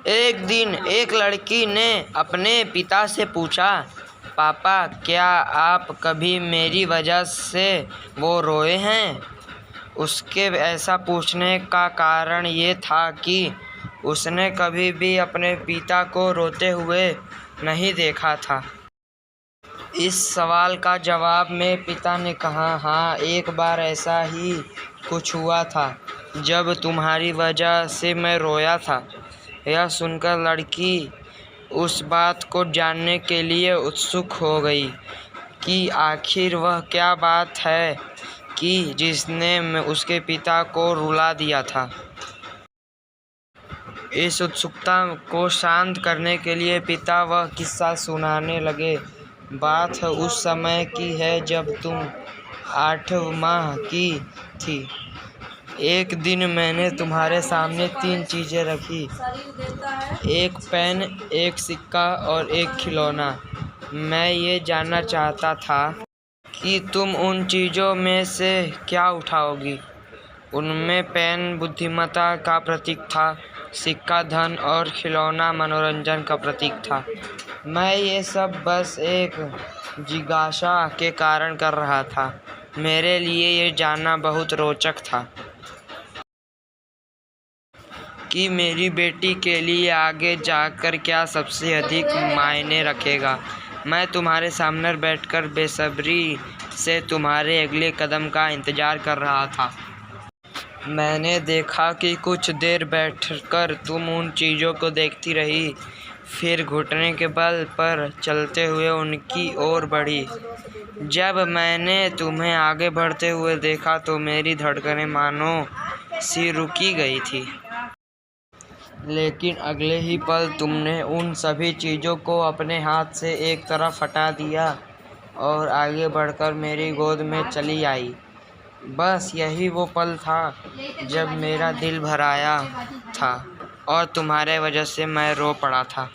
एक दिन एक लड़की ने अपने पिता से पूछा, पापा, क्या आप कभी मेरी वजह से वो रोए हैं? उसके ऐसा पूछने का कारण ये था कि उसने कभी भी अपने पिता को रोते हुए नहीं देखा था। इस सवाल का जवाब में पिता ने कहा, हाँ, एक बार ऐसा ही कुछ हुआ था जब तुम्हारी वजह से मैं रोया था। यह सुनकर लड़की उस बात को जानने के लिए उत्सुक हो गई कि आखिर वह क्या बात है कि जिसने उसके पिता को रुला दिया था। इस उत्सुकता को शांत करने के लिए पिता वह किस्सा सुनाने लगे। बात उस समय की है जब तुम 8 माह की थी। एक दिन मैंने तुम्हारे सामने 3 चीज़ें रखी, एक पेन, एक सिक्का और एक खिलौना। मैं ये जानना चाहता था कि तुम उन चीज़ों में से क्या उठाओगी। उनमें पेन बुद्धिमत्ता का प्रतीक था, सिक्का धन और खिलौना मनोरंजन का प्रतीक था। मैं ये सब बस एक जिज्ञासा के कारण कर रहा था। मेरे लिए ये जानना बहुत रोचक था कि मेरी बेटी के लिए आगे जाकर क्या सबसे अधिक मायने रखेगा। मैं तुम्हारे सामने बैठकर बेसब्री से तुम्हारे अगले कदम का इंतज़ार कर रहा था। मैंने देखा कि कुछ देर बैठकर तुम उन चीज़ों को देखती रही, फिर घुटने के बल पर चलते हुए उनकी ओर बढ़ी। जब मैंने तुम्हें आगे बढ़ते हुए देखा तो मेरी धड़कनें मानो सी रुकी गई थी। लेकिन अगले ही पल तुमने उन सभी चीज़ों को अपने हाथ से एक तरफ हटा दिया और आगे बढ़कर मेरी गोद में चली आई। बस यही वो पल था जब मेरा दिल भर आया था और तुम्हारे वजह से मैं रो पड़ा था।